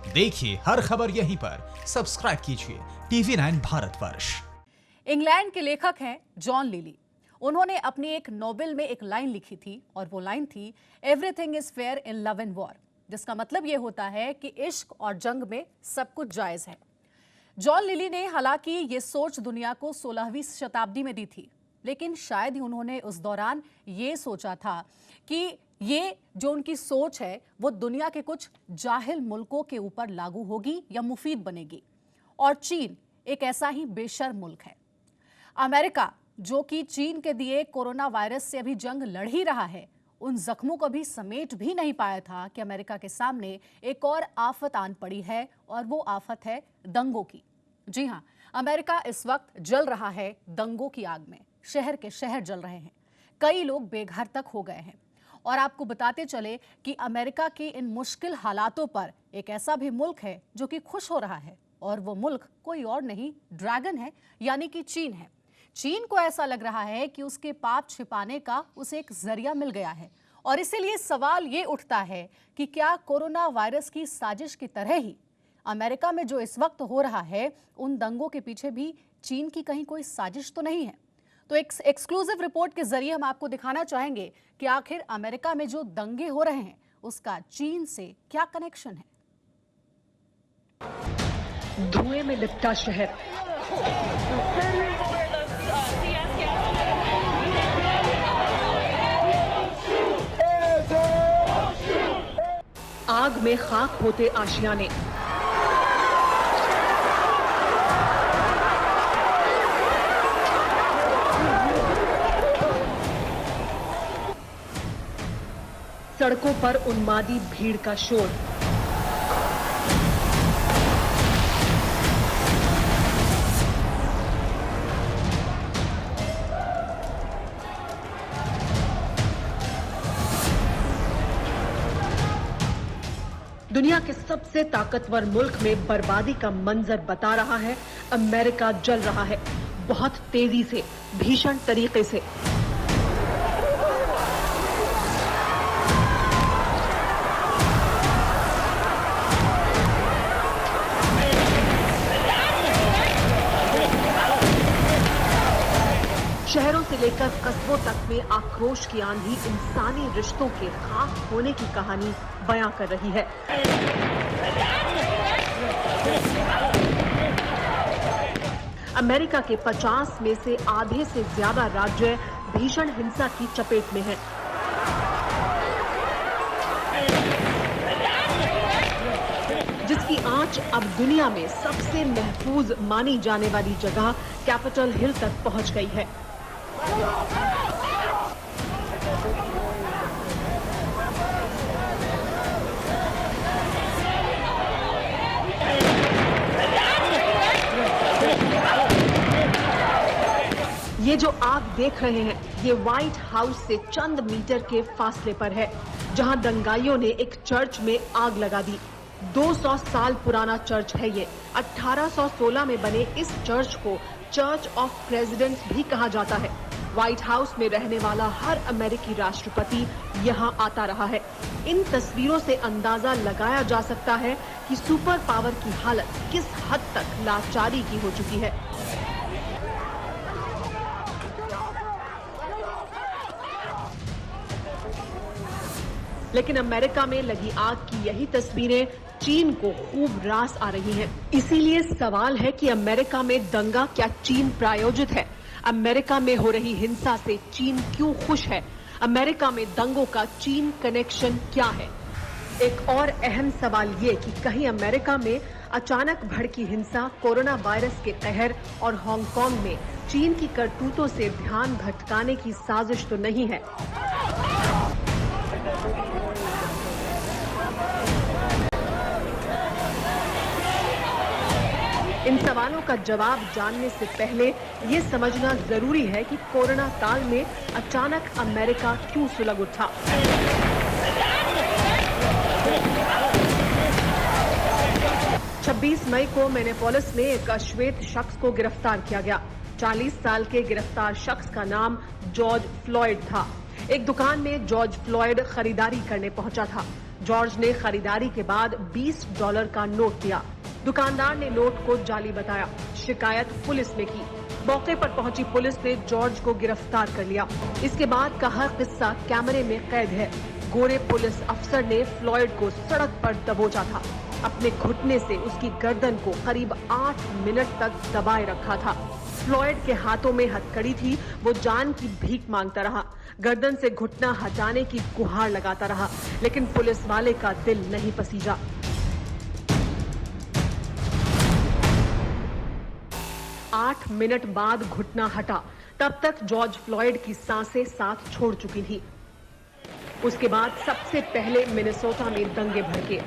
देखिए हर खबर यहीं पर। सब्सक्राइब कीजिए TV9 भारतवर्ष। इंग्लैंड के लेखक हैं जॉन लिली। उन्होंने अपनी एक नॉवेल में एक लाइन लिखी थी और वो लाइन थी, everything is fair in love and war, जिसका मतलब ये होता है कि इश्क और जंग में सब कुछ जायज है। जॉन लिली ने हालांकि ये सोच दुनिया को 16वीं शताब्दी में दी थी, लेकिन शायद ही उन्होंने उस दौरान ये सोचा था कि ये जो उनकी सोच है वो दुनिया के कुछ जाहिल मुल्कों के ऊपर लागू होगी या मुफीद बनेगी। और चीन एक ऐसा ही बेशर्म मुल्क है। अमेरिका जो कि चीन के दिए कोरोना वायरस से अभी जंग लड़ ही रहा है, उन जख्मों को भी समेट भी नहीं पाया था कि अमेरिका के सामने एक और आफत आन पड़ी है, और वो आफत है दंगों की। जी हां, अमेरिका इस वक्त जल रहा है दंगों की आग में। शहर के शहर जल रहे हैं, कई लोग बेघर तक हो गए हैं। और आपको बताते चले कि अमेरिका की इन मुश्किल हालातों पर एक ऐसा भी मुल्क है जो कि खुश हो रहा है, और वो मुल्क कोई और नहीं, ड्रैगन है, यानी कि चीन है। चीन को ऐसा लग रहा है कि उसके पाप छिपाने का उसे एक जरिया मिल गया है, और इसीलिए सवाल ये उठता है कि क्या कोरोना वायरस की साजिश की तरह ही अमेरिका में जो इस वक्त हो रहा है, उन दंगों के पीछे भी चीन की कहीं कोई साजिश तो नहीं है। तो एक एक्सक्लूसिव रिपोर्ट के जरिए हम आपको दिखाना चाहेंगे कि आखिर अमेरिका में जो दंगे हो रहे हैं उसका चीन से क्या कनेक्शन है। धुएं में लिपटा शहर, आग में खाक होते आशियाने, सड़कों पर उन्मादी भीड़ का शोर, दुनिया के सबसे ताकतवर मुल्क में बर्बादी का मंजर बता रहा है। अमेरिका जल रहा है, बहुत तेजी से, भीषण तरीके से। शहरों से लेकर कस्बों तक में आक्रोश की आंधी इंसानी रिश्तों के खाक होने की कहानी बयां कर रही है। अमेरिका के 50 में से आधे से ज्यादा राज्य भीषण हिंसा की चपेट में हैं। जिसकी आंच अब दुनिया में सबसे महफूज मानी जाने वाली जगह कैपिटल हिल तक पहुंच गई है। ये जो आग देख रहे हैं, ये व्हाइट हाउस से चंद मीटर के फासले पर है, जहां दंगाइयों ने एक चर्च में आग लगा दी। 200 साल पुराना चर्च है ये। 1816 में बने इस चर्च को चर्च ऑफ प्रेसिडेंट्स भी कहा जाता है। व्हाइट हाउस में रहने वाला हर अमेरिकी राष्ट्रपति यहाँ आता रहा है। इन तस्वीरों से अंदाजा लगाया जा सकता है कि सुपर पावर की हालत किस हद तक लाचारी की हो चुकी है। लेकिन अमेरिका में लगी आग की यही तस्वीरें चीन को खूब रास आ रही हैं। इसीलिए सवाल है कि अमेरिका में दंगा क्या चीन प्रायोजित है? अमेरिका में हो रही हिंसा से चीन क्यों खुश है? अमेरिका में दंगों का चीन कनेक्शन क्या है? एक और अहम सवाल ये कि कहीं अमेरिका में अचानक भड़की हिंसा, कोरोना वायरस के कहर और हांगकांग में चीन की करतूतों से ध्यान भटकाने की साजिश तो नहीं है? इन सवालों का जवाब जानने से पहले ये समझना जरूरी है कि कोरोना काल में अचानक अमेरिका क्यों सुलग उठा। 26 मई को मिनेपोलिस में एक अश्वेत शख्स को गिरफ्तार किया गया। 40 साल के गिरफ्तार शख्स का नाम जॉर्ज फ्लॉयड था। एक दुकान में जॉर्ज फ्लॉयड खरीदारी करने पहुंचा था। जॉर्ज ने खरीदारी के बाद $20 का नोट दिया। दुकानदार ने नोट को जाली बताया। शिकायत पुलिस में की। मौके पर पहुंची पुलिस ने जॉर्ज को गिरफ्तार कर लिया। इसके बाद का हर किस्सा कैमरे में कैद है। गोरे पुलिस अफसर ने फ्लॉयड को सड़क पर दबोचा था। अपने घुटने से उसकी गर्दन को करीब 8 मिनट तक दबाए रखा था। फ्लॉयड के हाथों में हथकड़ी थी। वो जान की भीख मांगता रहा। गर्दन से घुटना हटाने की गुहार लगाता रहा, लेकिन पुलिस वाले का दिल नहीं पसीजा। 8 मिनट बाद घुटना हटा। तब तक जॉर्ज फ्लॉयड की सांसें साथ छोड़ चुकी थी। उसके बाद सबसे पहले मिनेसोटा में दंगे भड़के।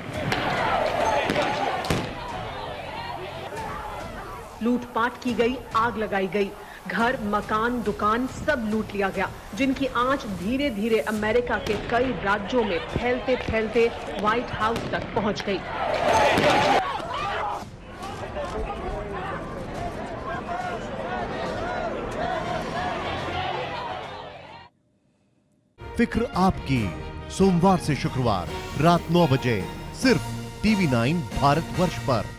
लूटपाट की गई, आग लगाई गई। घर, मकान, दुकान सब लूट लिया गया, जिनकी आंच धीरे धीरे अमेरिका के कई राज्यों में फैलते फैलते व्हाइट हाउस तक पहुंच गई। फिक्र आपकी, सोमवार से शुक्रवार रात 9 बजे सिर्फ TV9 भारतवर्ष पर।